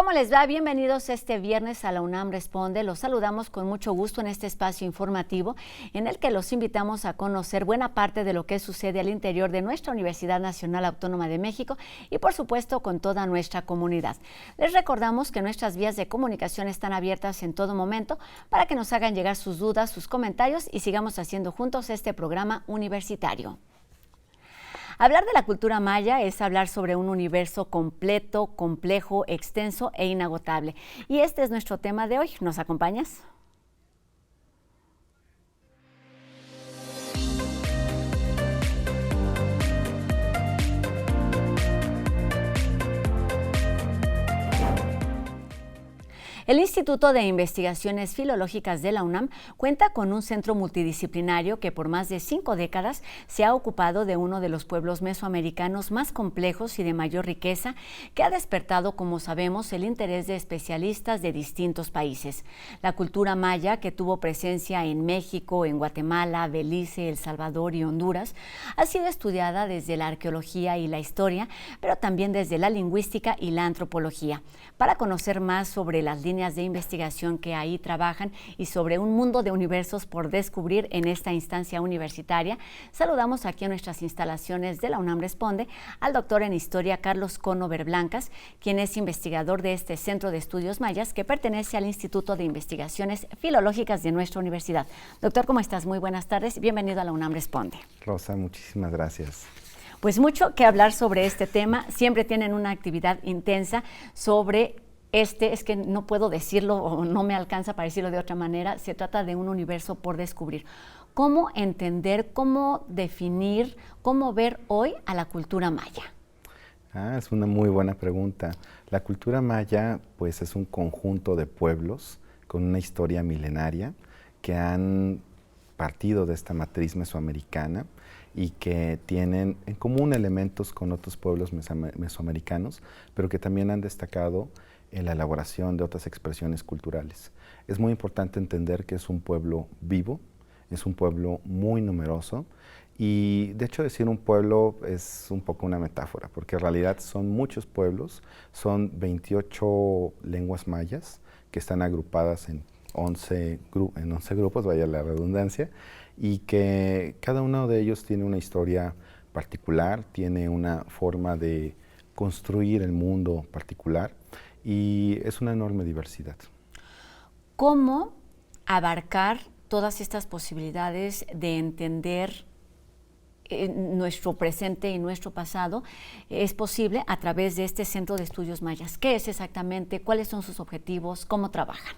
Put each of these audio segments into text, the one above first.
¿Cómo les va? Bienvenidos este viernes a la UNAM Responde. Los saludamos con mucho gusto en este espacio informativo en el que los invitamos a conocer buena parte de lo que sucede al interior de nuestra Universidad Nacional Autónoma de México y por supuesto con toda nuestra comunidad. Les recordamos que nuestras vías de comunicación están abiertas en todo momento para que nos hagan llegar sus dudas, sus comentarios y sigamos haciendo juntos este programa universitario. Hablar de la cultura maya es hablar sobre un universo completo, complejo, extenso e inagotable. Y este es nuestro tema de hoy. ¿Nos acompañas? El Instituto de Investigaciones Filológicas de la UNAM cuenta con un centro multidisciplinario que por más de 5 décadas se ha ocupado de uno de los pueblos mesoamericanos más complejos y de mayor riqueza, que ha despertado, como sabemos, el interés de especialistas de distintos países. La cultura maya, que tuvo presencia en México, en Guatemala, Belice, El Salvador y Honduras, ha sido estudiada desde la arqueología y la historia, pero también desde la lingüística y la antropología. Para conocer más sobre las líneas de investigación que ahí trabajan y sobre un mundo de universos por descubrir en esta instancia universitaria, saludamos aquí en nuestras instalaciones de la UNAM Responde al doctor en Historia Carlos Conover Blancas, quien es investigador de este Centro de Estudios Mayas que pertenece al Instituto de Investigaciones Filológicas de nuestra universidad. Doctor, ¿cómo estás? Muy buenas tardes. Bienvenido a la UNAM Responde. Rosa, muchísimas gracias. Pues mucho que hablar sobre este tema. Siempre tienen una actividad intensa sobre es que no puedo decirlo o no me alcanza para decirlo de otra manera. Se trata de un universo por descubrir. ¿Cómo entender, cómo definir, cómo ver hoy a la cultura maya? Es una muy buena pregunta. La cultura maya, pues, es un conjunto de pueblos con una historia milenaria que han partido de esta matriz mesoamericana y que tienen en común elementos con otros pueblos mesoamericanos, pero que también han destacado en la elaboración de otras expresiones culturales. Es muy importante entender que es un pueblo vivo, es un pueblo muy numeroso y de hecho decir un pueblo es un poco una metáfora, porque en realidad son muchos pueblos, son 28 lenguas mayas que están agrupadas en 11 grupos, vaya la redundancia, y que cada uno de ellos tiene una historia particular, tiene una forma de construir el mundo particular y es una enorme diversidad. ¿Cómo abarcar todas estas posibilidades de entender nuestro presente y nuestro pasado es posible a través de este Centro de Estudios Mayas? ¿Qué es exactamente? ¿Cuáles son sus objetivos? ¿Cómo trabajan?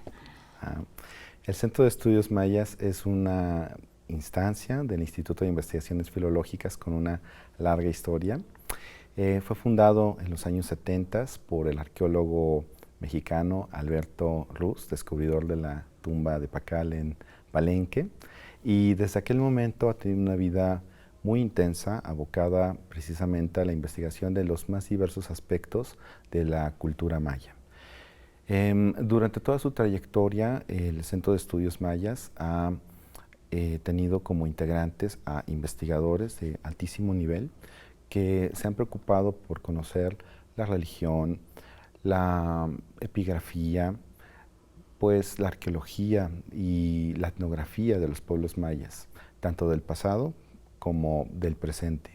El Centro de Estudios Mayas es una instancia del Instituto de Investigaciones Filológicas con una larga historia. Fue fundado en los años 70 por el arqueólogo mexicano Alberto Ruz, descubridor de la tumba de Pacal en Palenque, y desde aquel momento ha tenido una vida muy intensa, abocada precisamente a la investigación de los más diversos aspectos de la cultura maya. Durante toda su trayectoria, el Centro de Estudios Mayas ha tenido como integrantes a investigadores de altísimo nivel que se han preocupado por conocer la religión, la epigrafía, pues la arqueología y la etnografía de los pueblos mayas, tanto del pasado como del presente.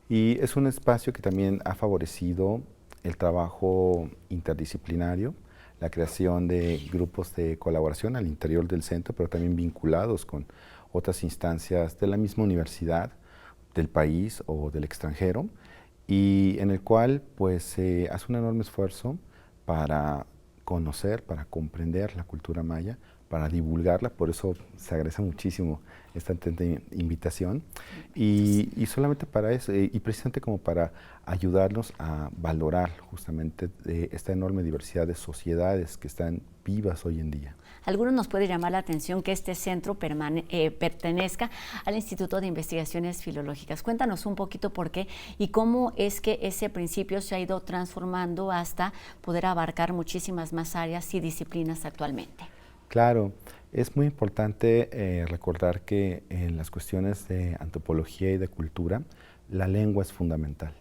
Y es un espacio que también ha favorecido el trabajo interdisciplinario, la creación de grupos de colaboración al interior del centro, pero también vinculados con otras instancias de la misma universidad, del país o del extranjero, y en el cual pues se hace un enorme esfuerzo para conocer, para comprender la cultura maya, para divulgarla. Por eso se agradece muchísimo esta atenta invitación y solamente para eso, y precisamente como para ayudarnos a valorar justamente esta enorme diversidad de sociedades que están vivas hoy en día. Algunos nos puede llamar la atención que este centro pertenezca al Instituto de Investigaciones Filológicas. Cuéntanos un poquito por qué y cómo es que ese principio se ha ido transformando hasta poder abarcar muchísimas más áreas y disciplinas actualmente. Claro, es muy importante recordar que en las cuestiones de antropología y de cultura, la lengua es fundamental.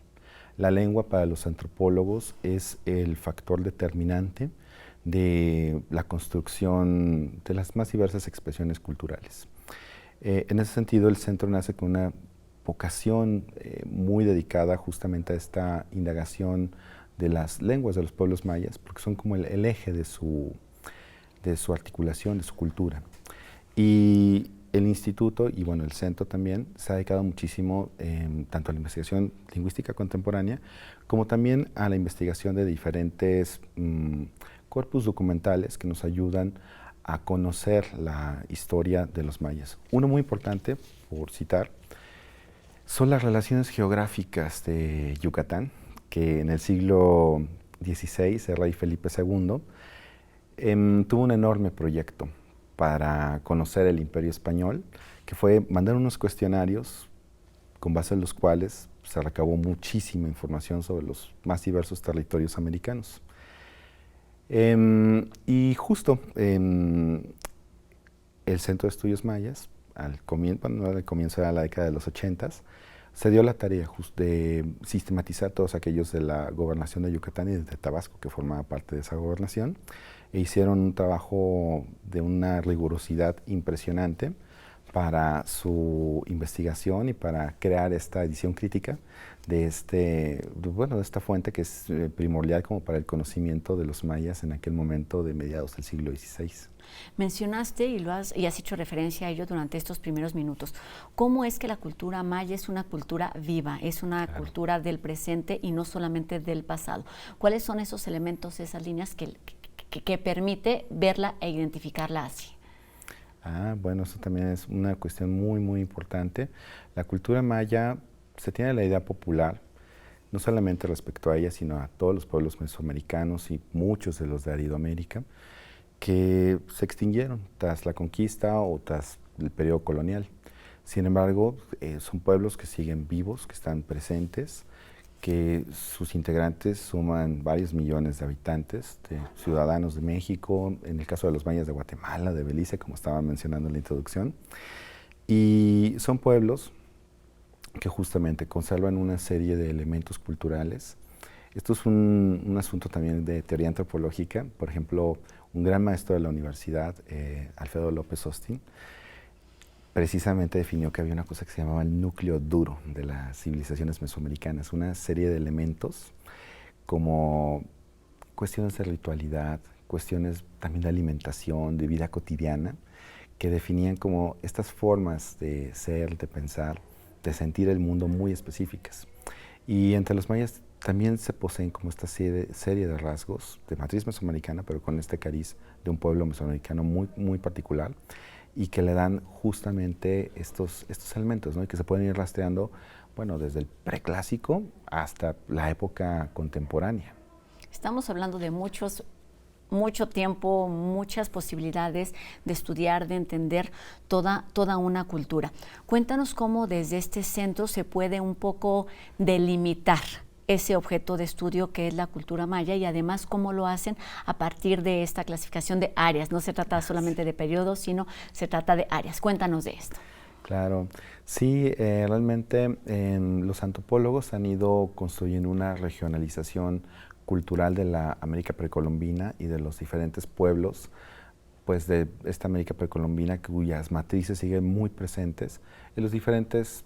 La lengua para los antropólogos es el factor determinante de la construcción de las más diversas expresiones culturales. En ese sentido, el centro nace con una vocación muy dedicada justamente a esta indagación de las lenguas de los pueblos mayas, porque son como el eje de su articulación, de su cultura. Y el instituto, y bueno, el centro también, se ha dedicado muchísimo tanto a la investigación lingüística contemporánea, como también a la investigación de diferentes corpus documentales que nos ayudan a conocer la historia de los mayas. Uno muy importante, por citar, son las relaciones geográficas de Yucatán, que en el siglo XVI el rey Felipe II tuvo un enorme proyecto para conocer el Imperio Español, que fue mandar unos cuestionarios con base en los cuales se recabó muchísima información sobre los más diversos territorios americanos. Y justo el Centro de Estudios Mayas, al comienzo de la década de los 80s, se dio la tarea de sistematizar todos aquellos de la gobernación de Yucatán y de Tabasco, que formaba parte de esa gobernación, e hicieron un trabajo de una rigurosidad impresionante para su investigación y para crear esta edición crítica de esta fuente que es primordial como para el conocimiento de los mayas en aquel momento de mediados del siglo XVI. Mencionaste y has hecho referencia a ello durante estos primeros minutos. ¿Cómo es que la cultura maya es una cultura viva, es una cultura del presente y no solamente del pasado? ¿Cuáles son esos elementos, esas líneas que permite verla e identificarla así? Bueno, eso también es una cuestión muy, muy importante. La cultura maya se tiene la idea popular, no solamente respecto a ella, sino a todos los pueblos mesoamericanos y muchos de los de Aridoamérica, que se extinguieron tras la conquista o tras el periodo colonial. Sin embargo, son pueblos que siguen vivos, que están presentes, que sus integrantes suman varios millones de habitantes, de ciudadanos de México, en el caso de los mayas de Guatemala, de Belice, como estaba mencionando en la introducción. Y son pueblos que justamente conservan una serie de elementos culturales. Esto es un asunto también de teoría antropológica. Por ejemplo, un gran maestro de la universidad, Alfredo López Austin, precisamente definió que había una cosa que se llamaba el núcleo duro de las civilizaciones mesoamericanas, una serie de elementos como cuestiones de ritualidad, cuestiones también de alimentación, de vida cotidiana, que definían como estas formas de ser, de pensar, de sentir el mundo muy específicas. Y entre los mayas también se poseen como esta serie de rasgos de matriz mesoamericana, pero con este cariz de un pueblo mesoamericano muy, muy particular, y que le dan justamente estos elementos, ¿no? Y que se pueden ir rastreando, bueno, desde el preclásico hasta la época contemporánea. Estamos hablando de mucho tiempo, muchas posibilidades de estudiar, de entender toda una cultura. Cuéntanos cómo desde este centro se puede un poco delimitar ese objeto de estudio que es la cultura maya y además cómo lo hacen a partir de esta clasificación de áreas. No se trata solamente de periodos, sino se trata de áreas. Cuéntanos de esto. Claro, sí, realmente los antropólogos han ido construyendo una regionalización cultural de la América precolombina y de los diferentes pueblos pues de esta América precolombina cuyas matrices siguen muy presentes en las diferentes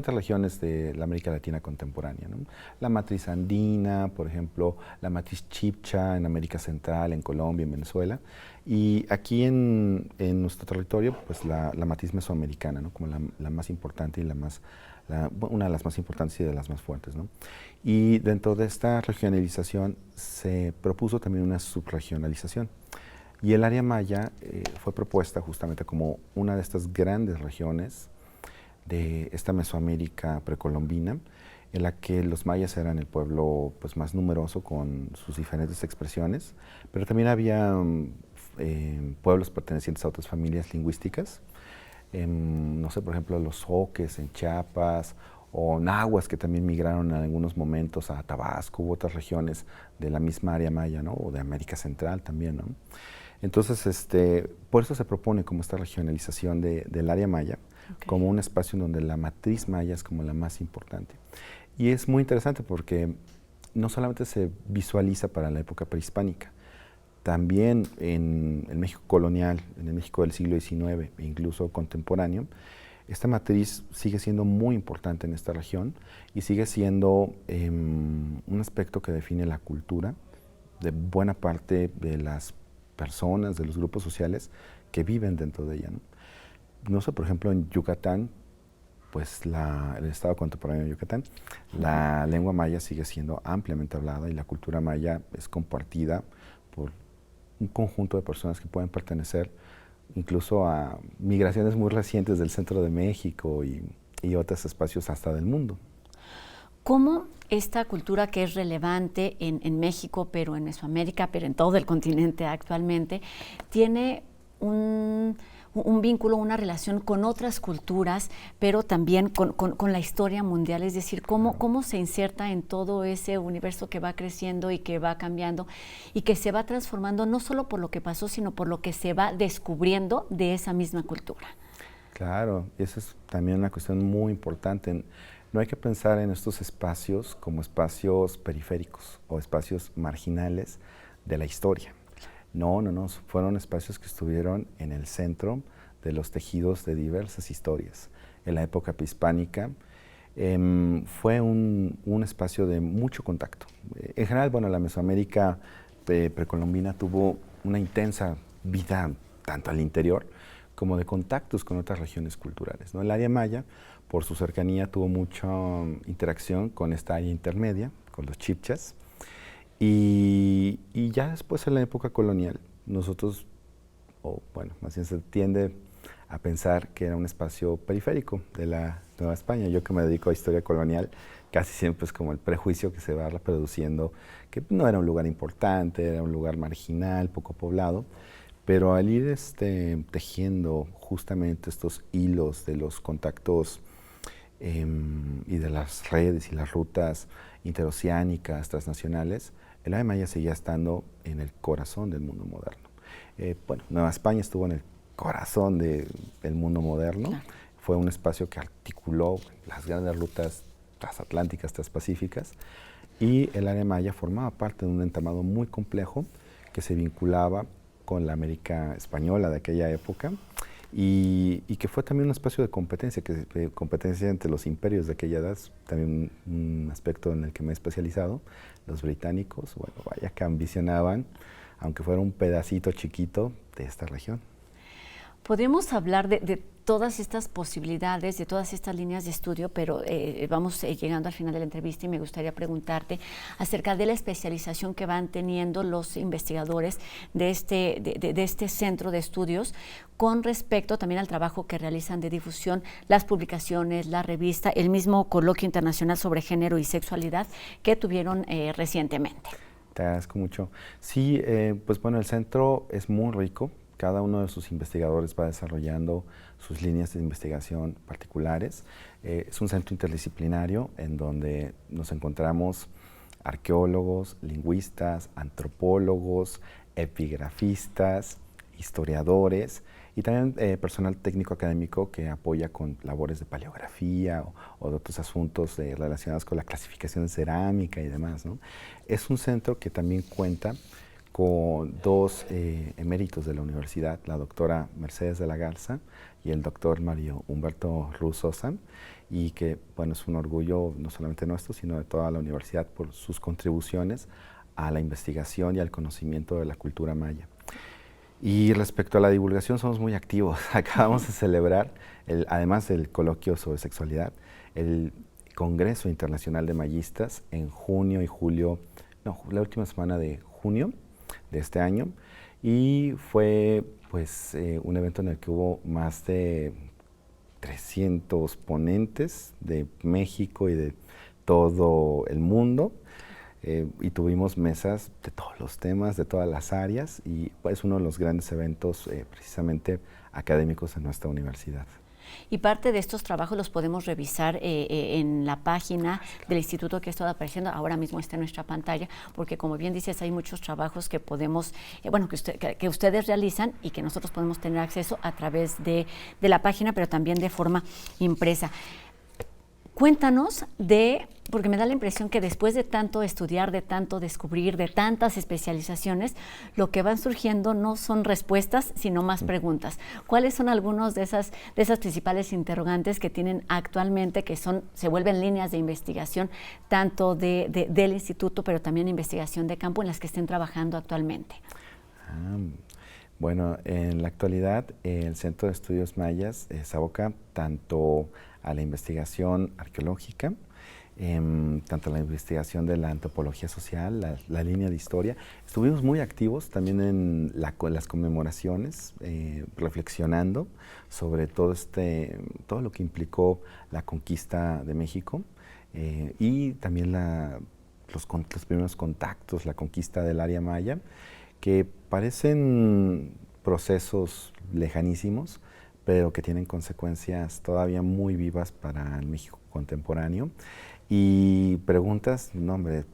regiones de la América Latina contemporánea, ¿no? La matriz andina, por ejemplo, la matriz chibcha en América Central, en Colombia, en Venezuela, y aquí en nuestro territorio, pues la matriz mesoamericana, ¿no? Como la más importante y una de las más importantes y de las más fuertes, ¿no? Y dentro de esta regionalización se propuso también una subregionalización. Y el área maya fue propuesta justamente como una de estas grandes regiones de esta Mesoamérica precolombina, en la que los mayas eran el pueblo pues, más numeroso con sus diferentes expresiones, pero también había pueblos pertenecientes a otras familias lingüísticas, no sé, por ejemplo, los zoques en Chiapas, o nahuas que también migraron en algunos momentos a Tabasco u otras regiones de la misma área maya, ¿no? O de América Central también, ¿no? Entonces, por eso se propone como esta regionalización del área maya, como un espacio en donde la matriz maya es como la más importante. Y es muy interesante porque no solamente se visualiza para la época prehispánica, también en el México colonial, en el México del siglo XIX e incluso contemporáneo, esta matriz sigue siendo muy importante en esta región y sigue siendo un aspecto que define la cultura de buena parte de las personas, de los grupos sociales que viven dentro de ella, ¿no? No sé, por ejemplo, en Yucatán, pues el estado contemporáneo de Yucatán, la lengua maya sigue siendo ampliamente hablada y la cultura maya es compartida por un conjunto de personas que pueden pertenecer incluso a migraciones muy recientes del centro de México y otros espacios hasta del mundo. ¿Cómo esta cultura que es relevante en México, pero en Mesoamérica, pero en todo el continente actualmente, tiene un vínculo, una relación con otras culturas, pero también con la historia mundial? Es decir, cómo se inserta en todo ese universo que va creciendo y que va cambiando y que se va transformando no solo por lo que pasó, sino por lo que se va descubriendo de esa misma cultura. Claro, esa es también una cuestión muy importante. No hay que pensar en estos espacios como espacios periféricos o espacios marginales de la historia. No, fueron espacios que estuvieron en el centro de los tejidos de diversas historias. En la época prehispánica fue un espacio de mucho contacto. En general, bueno, la Mesoamérica precolombina tuvo una intensa vida tanto al interior como de contactos con otras regiones culturales, ¿no? El área maya, por su cercanía, tuvo mucha interacción con esta área intermedia, con los chibchas, y ya después en la época colonial, nosotros, más bien se tiende a pensar que era un espacio periférico de la Nueva España. Yo que me dedico a historia colonial, casi siempre es como el prejuicio que se va reproduciendo, que no era un lugar importante, era un lugar marginal, poco poblado, pero al ir tejiendo justamente estos hilos de los contactos y de las redes y las rutas interoceánicas, transnacionales, el área maya seguía estando en el corazón del mundo moderno. Nueva España estuvo en el corazón del mundo moderno. Claro. Fue un espacio que articuló las grandes rutas transatlánticas, transpacíficas, y el área maya formaba parte de un entramado muy complejo que se vinculaba con la América española de aquella época y que fue también un espacio de competencia entre los imperios de aquella edad, también un aspecto en el que me he especializado. Los británicos, vaya que ambicionaban, aunque fuera un pedacito chiquito de esta región. Podríamos hablar de todas estas posibilidades, de todas estas líneas de estudio, pero vamos llegando al final de la entrevista y me gustaría preguntarte acerca de la especialización que van teniendo los investigadores de este centro de estudios con respecto también al trabajo que realizan de difusión, las publicaciones, la revista, el mismo coloquio internacional sobre género y sexualidad que tuvieron recientemente. Te agradezco mucho. Sí, el centro es muy rico. Cada uno de sus investigadores va desarrollando sus líneas de investigación particulares. Es un centro interdisciplinario en donde nos encontramos arqueólogos, lingüistas, antropólogos, epigrafistas, historiadores y también personal técnico académico que apoya con labores de paleografía o de otros asuntos relacionados con la clasificación de cerámica y demás, ¿no? Es un centro que también cuenta con dos eméritos de la universidad, la doctora Mercedes de la Garza y el doctor Mario Humberto Ruz Sosa, y que es un orgullo no solamente nuestro, sino de toda la universidad por sus contribuciones a la investigación y al conocimiento de la cultura maya. Y respecto a la divulgación, somos muy activos. Acabamos de celebrar, además del coloquio sobre sexualidad, el Congreso Internacional de Mayistas en junio y julio, la última semana de junio de este año, y fue un evento en el que hubo más de 300 ponentes de México y de todo el mundo, y tuvimos mesas de todos los temas, de todas las áreas, y es uno de los grandes eventos precisamente académicos en nuestra universidad. Y parte de estos trabajos los podemos revisar en la página del instituto que ha estado apareciendo, ahora mismo está en nuestra pantalla, porque como bien dices, hay muchos trabajos que podemos, que ustedes realizan y que nosotros podemos tener acceso a través de la página, pero también de forma impresa. Cuéntanos porque me da la impresión que después de tanto estudiar, de tanto descubrir, de tantas especializaciones, lo que van surgiendo no son respuestas, sino más preguntas. ¿Cuáles son algunos de esas principales interrogantes que tienen actualmente, que se vuelven líneas de investigación, tanto del instituto, pero también investigación de campo en las que estén trabajando actualmente? Bueno, en la actualidad el Centro de Estudios Mayas se aboca tanto a la investigación arqueológica, tanto a la investigación de la antropología social, la línea de historia. Estuvimos muy activos también en las conmemoraciones, reflexionando sobre todo lo que implicó la conquista de México y también los primeros contactos, la conquista del área maya, que parecen procesos lejanísimos, pero que tienen consecuencias todavía muy vivas para el México contemporáneo. Y preguntas, no hombre,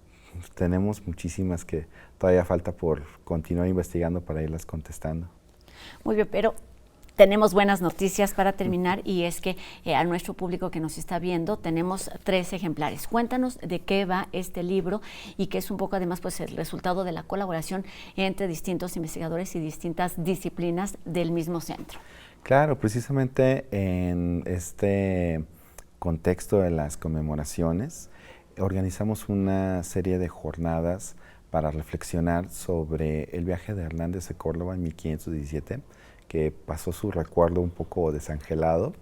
tenemos muchísimas que todavía falta por continuar investigando para irlas contestando. Muy bien, pero tenemos buenas noticias para terminar, y es que a nuestro público que nos está viendo tenemos 3 ejemplares. Cuéntanos de qué va este libro y que es un poco además pues el resultado de la colaboración entre distintos investigadores y distintas disciplinas del mismo centro. Claro, precisamente en este contexto de las conmemoraciones organizamos una serie de jornadas para reflexionar sobre el viaje de Hernández de Córdoba en 1517, que pasó su recuerdo un poco desangelado,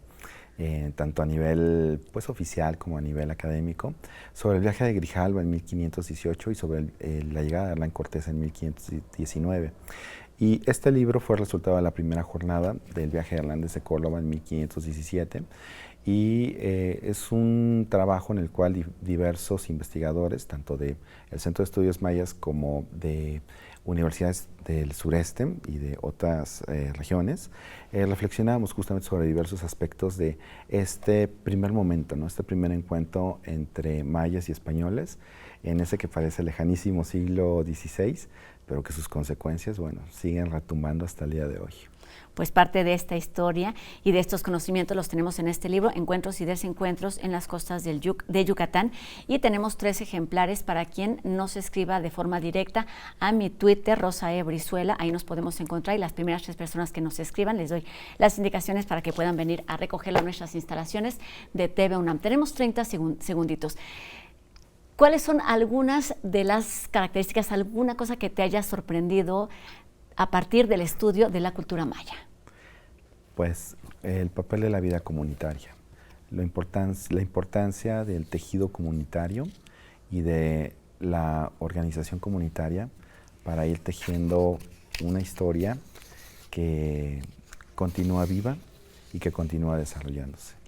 tanto a nivel pues, oficial como a nivel académico, sobre el viaje de Grijalva en 1518 y sobre la llegada de Hernán Cortés en 1519. Y este libro fue el resultado de la primera jornada del viaje de Hernández de Córdoba en 1517, y es un trabajo en el cual diversos investigadores, tanto del Centro de Estudios Mayas como de universidades del sureste y de otras regiones, reflexionamos justamente sobre diversos aspectos de este primer momento, ¿no? Este primer encuentro entre mayas y españoles, en ese que parece lejanísimo siglo XVI, pero que sus consecuencias, bueno, siguen retumbando hasta el día de hoy. Pues parte de esta historia y de estos conocimientos los tenemos en este libro, Encuentros y Desencuentros en las costas de Yucatán, y tenemos 3 ejemplares para quien nos escriba de forma directa a mi Twitter, Rosa E. Brizuela. Ahí nos podemos encontrar, y las primeras 3 personas que nos escriban les doy las indicaciones para que puedan venir a recogerlo en nuestras instalaciones de TV UNAM. Tenemos 30 segunditos. ¿Cuáles son algunas de las características, alguna cosa que te haya sorprendido a partir del estudio de la cultura maya? Pues el papel de la vida comunitaria, la importancia del tejido comunitario y de la organización comunitaria para ir tejiendo una historia que continúa viva y que continúa desarrollándose.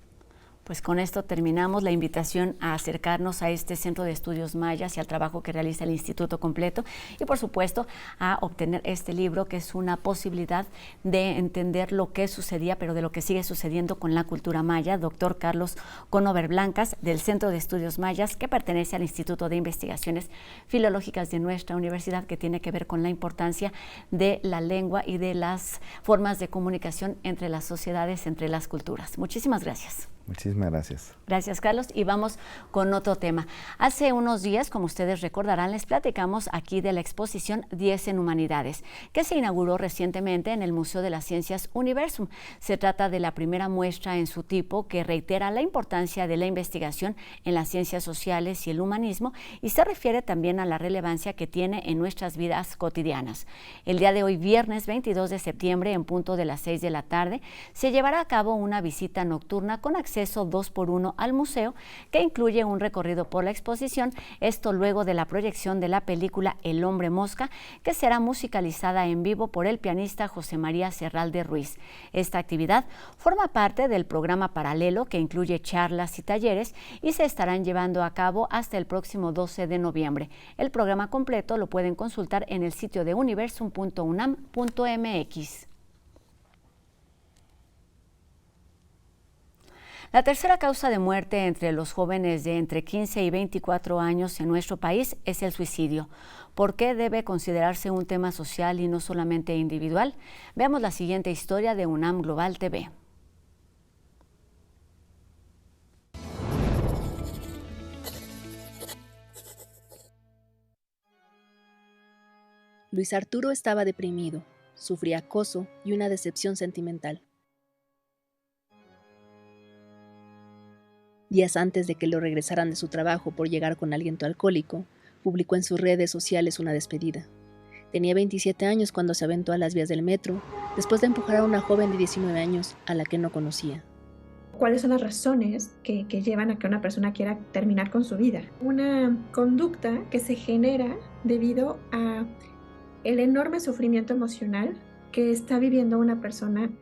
Pues con esto terminamos la invitación a acercarnos a este Centro de Estudios Mayas y al trabajo que realiza el Instituto completo, y por supuesto a obtener este libro, que es una posibilidad de entender lo que sucedía, pero de lo que sigue sucediendo con la cultura maya. Doctor Carlos Conover Blancas, del Centro de Estudios Mayas, que pertenece al Instituto de Investigaciones Filológicas de nuestra universidad, que tiene que ver con la importancia de la lengua y de las formas de comunicación entre las sociedades, entre las culturas. Muchísimas gracias. Muchísimas gracias. Gracias, Carlos. Y vamos con otro tema. Hace unos días, como ustedes recordarán, les platicamos aquí de la exposición 10 en Humanidades, que se inauguró recientemente en el Museo de las Ciencias Universum. Se trata de la primera muestra en su tipo que reitera la importancia de la investigación en las ciencias sociales y el humanismo, y se refiere también a la relevancia que tiene en nuestras vidas cotidianas. El día de hoy, viernes 22 de septiembre, en punto de las 6 de la tarde, se llevará a cabo una visita nocturna con acceso 2x1 al museo, que incluye un recorrido por la exposición, esto luego de la proyección de la película El Hombre Mosca, que será musicalizada en vivo por el pianista José María Serralde Ruiz. Esta actividad forma parte del programa paralelo, que incluye charlas y talleres, y se estarán llevando a cabo hasta el próximo 12 de noviembre. El programa completo lo pueden consultar en el sitio de universum.unam.mx. La tercera causa de muerte entre los jóvenes de entre 15 y 24 años en nuestro país es el suicidio. ¿Por qué debe considerarse un tema social y no solamente individual? Veamos la siguiente historia de UNAM Global TV. Luis Arturo estaba deprimido, sufría acoso y una decepción sentimental. Días antes de que lo regresaran de su trabajo por llegar con aliento alcohólico, publicó en sus redes sociales una despedida. Tenía 27 años cuando se aventó a las vías del metro, después de empujar a una joven de 19 años a la que no conocía. ¿Cuáles son las razones que llevan a que una persona quiera terminar con su vida? Una conducta que se genera debido a el enorme sufrimiento emocional que está viviendo una persona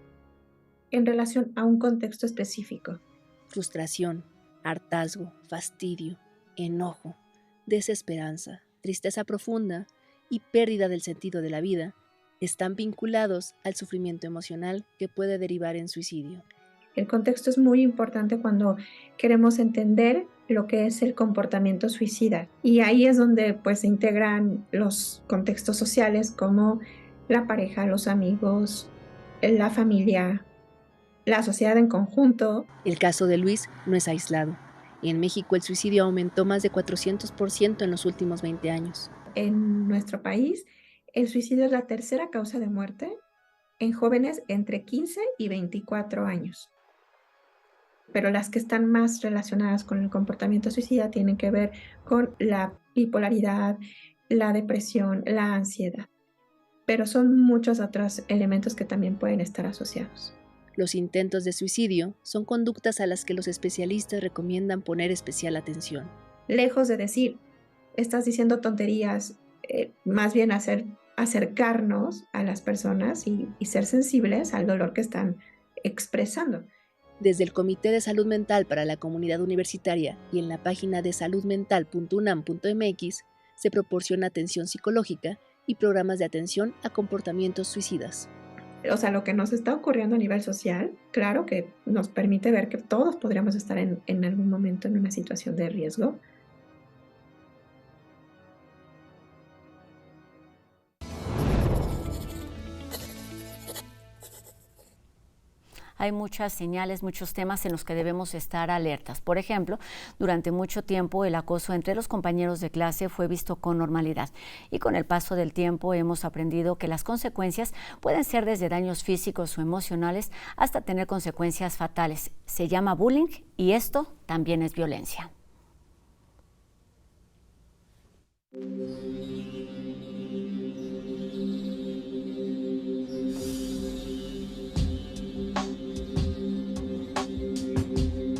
en relación a un contexto específico. Frustración, hartazgo, fastidio, enojo, desesperanza, tristeza profunda y pérdida del sentido de la vida están vinculados al sufrimiento emocional que puede derivar en suicidio. El contexto es muy importante cuando queremos entender lo que es el comportamiento suicida. Y ahí es donde pues se integran los contextos sociales como la pareja, los amigos, la familia, la sociedad en conjunto. El caso de Luis no es aislado. En México el suicidio aumentó más de 400% en los últimos 20 años. En nuestro país, el suicidio es la tercera causa de muerte en jóvenes entre 15 y 24 años. Pero las que están más relacionadas con el comportamiento suicida tienen que ver con la bipolaridad, la depresión, la ansiedad. Pero son muchos otros elementos que también pueden estar asociados. Los intentos de suicidio son conductas a las que los especialistas recomiendan poner especial atención. Lejos de decir, estás diciendo tonterías, más bien acercarnos a las personas y ser sensibles al dolor que están expresando. Desde el Comité de Salud Mental para la Comunidad Universitaria y en la página de saludmental.unam.mx se proporciona atención psicológica y programas de atención a comportamientos suicidas. O sea, lo que nos está ocurriendo a nivel social, claro que nos permite ver que todos podríamos estar en algún momento en una situación de riesgo. Hay muchas señales, muchos temas en los que debemos estar alertas. Por ejemplo, durante mucho tiempo el acoso entre los compañeros de clase fue visto con normalidad y con el paso del tiempo hemos aprendido que las consecuencias pueden ser desde daños físicos o emocionales hasta tener consecuencias fatales. Se llama bullying y esto también es violencia.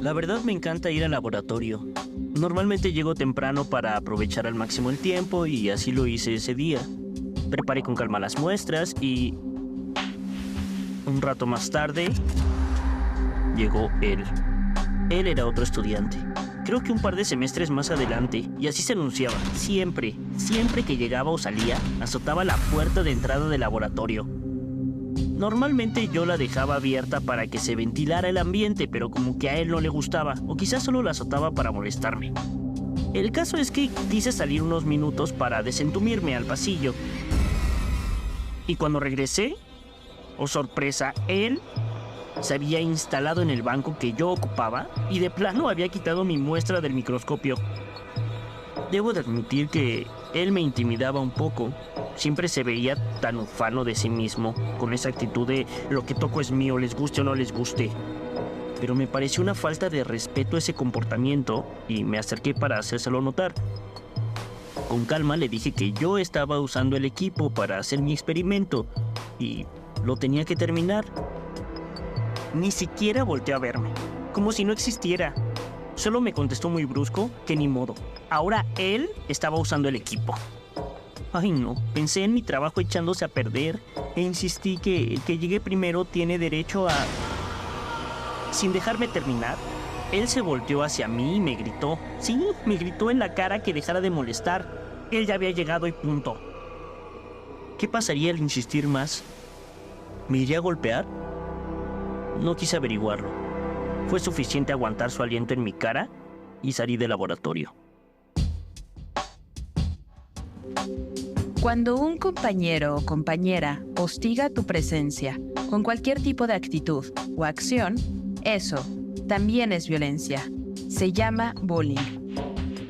La verdad me encanta ir al laboratorio. Normalmente llego temprano para aprovechar al máximo el tiempo y así lo hice ese día. Preparé con calma las muestras y... un rato más tarde... llegó él. Él era otro estudiante. Creo que un par de semestres más adelante, y así se anunciaba. Siempre que llegaba o salía, azotaba la puerta de entrada del laboratorio. Normalmente yo la dejaba abierta para que se ventilara el ambiente, pero como que a él no le gustaba, o quizás solo la azotaba para molestarme. El caso es que quise salir unos minutos para desentumirme al pasillo. Y cuando regresé, oh sorpresa, él se había instalado en el banco que yo ocupaba y de plano había quitado mi muestra del microscopio. Debo de admitir que él me intimidaba un poco. Siempre se veía tan ufano de sí mismo, con esa actitud de lo que toco es mío, les guste o no les guste. Pero me pareció una falta de respeto ese comportamiento y me acerqué para hacérselo notar. Con calma le dije que yo estaba usando el equipo para hacer mi experimento y lo tenía que terminar. Ni siquiera volteó a verme, como si no existiera. Solo me contestó muy brusco que ni modo. Ahora él estaba usando el equipo. Ay no, pensé en mi trabajo echándose a perder e insistí que el que llegue primero tiene derecho a... Sin dejarme terminar, él se volteó hacia mí y me gritó. Sí, me gritó en la cara que dejara de molestar. Él ya había llegado y punto. ¿Qué pasaría al insistir más? ¿Me iría a golpear? No quise averiguarlo. Fue suficiente aguantar su aliento en mi cara y salí del laboratorio. Cuando un compañero o compañera hostiga tu presencia con cualquier tipo de actitud o acción, eso también es violencia. Se llama bullying.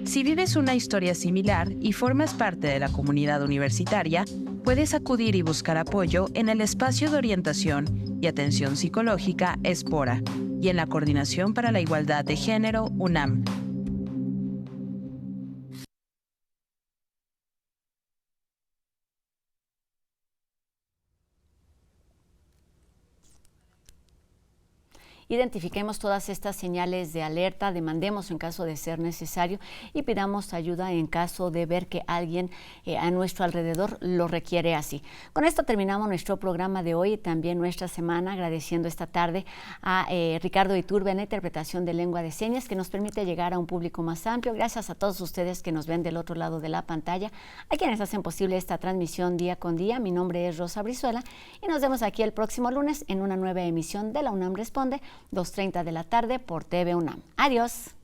Si vives una historia similar y formas parte de la comunidad universitaria, puedes acudir y buscar apoyo en el espacio de orientación y atención psicológica Espora y en la Coordinación para la Igualdad de Género UNAM. Identifiquemos todas estas señales de alerta, demandemos en caso de ser necesario y pidamos ayuda en caso de ver que alguien a nuestro alrededor lo requiere así. Con esto terminamos nuestro programa de hoy y también nuestra semana, agradeciendo esta tarde a Ricardo Iturbe en la interpretación de lengua de señas, que nos permite llegar a un público más amplio. Gracias a todos ustedes que nos ven del otro lado de la pantalla, a quienes hacen posible esta transmisión día con día. Mi nombre es Rosa Brizuela y nos vemos aquí el próximo lunes en una nueva emisión de La UNAM Responde, 2:30 de la tarde por TV UNAM. Adiós.